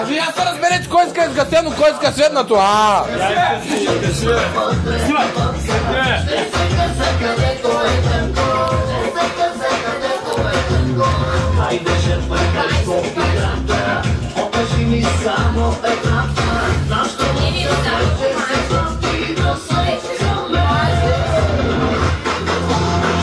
Ами аз се разберете кой иска изгасено, кой иска светнато, Хайде жертва и спопирата, покажи ми само едната, нашата музика ще се плати до сърцето.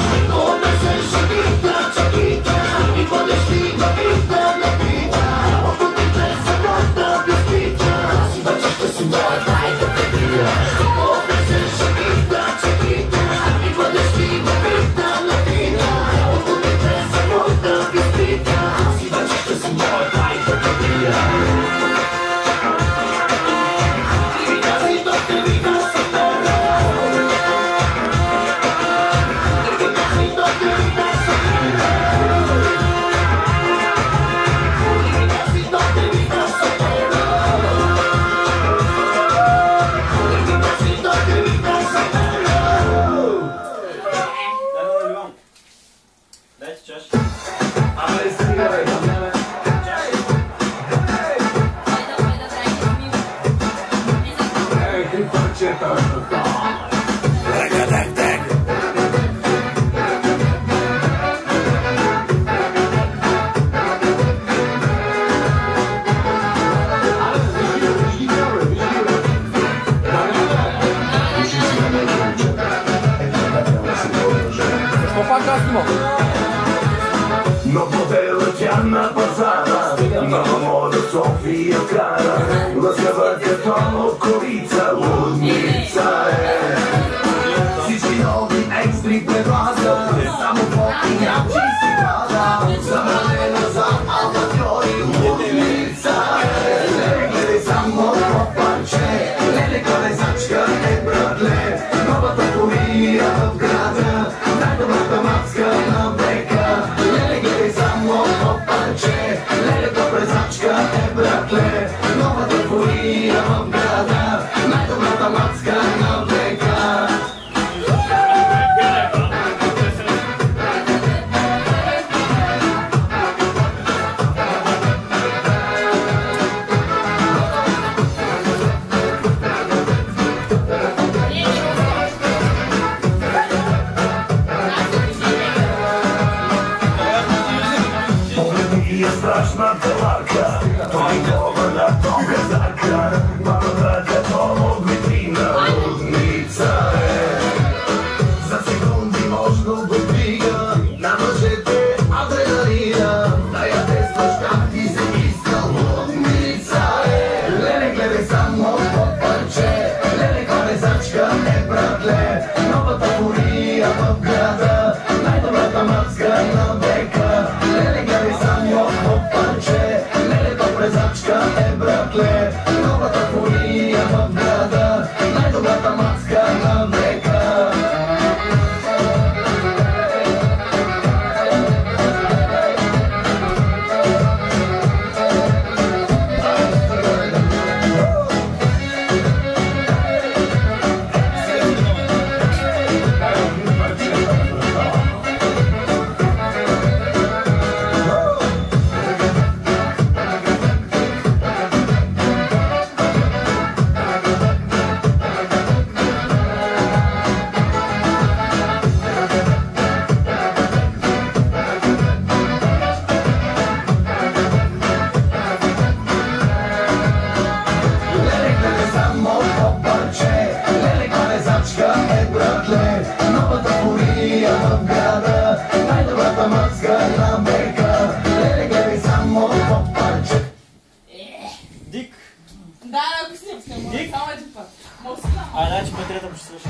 Шикоме се шакита, чакита, и бъдеш ти бабита, напита, ако ти преса моята биспита, си вече ще си моя, дайте те бия. Шикоме се шакита, чакита, и бъдеш ти бабита, напита, ако ти преса моята биспита, си вече ще си моя, дайте те бия. Дайте чаш. Какво пак аз имам? Но модела тя на пазара, на мода София кара, лъскава като корица, лудница е. Всички нови екстри предлага, само фотки някчи си пада, забранена за аматьори, лудница е. Леле, гледай само попанче, леле, колезачка е братле, новата полия в града, най-добрата мацка на бека. Леле, гледай само попанче, леле, колезачка е братле, новата полия в града, най-добрата мацка на бека. Страшна теларка, той говоря, той газарка, мамата като витрина, лудница е. За секунди можно го дига, на мъжете адреналина, да я тестваш как ти се иска, лудница е. Леле, гледай само попанче, леле, колезачка е братле, новата полия в града, най-добрата мацка на бека. Леле, гледай само попанче, леле, колезачка е братле, новата полия в града, най-добрата мацка на бека. Новата полия в града, най-добрата мацка на бека. Леле, гледай само попанче. Дик. Да, ако си, само един път. Ай, значи по трета ще свърши.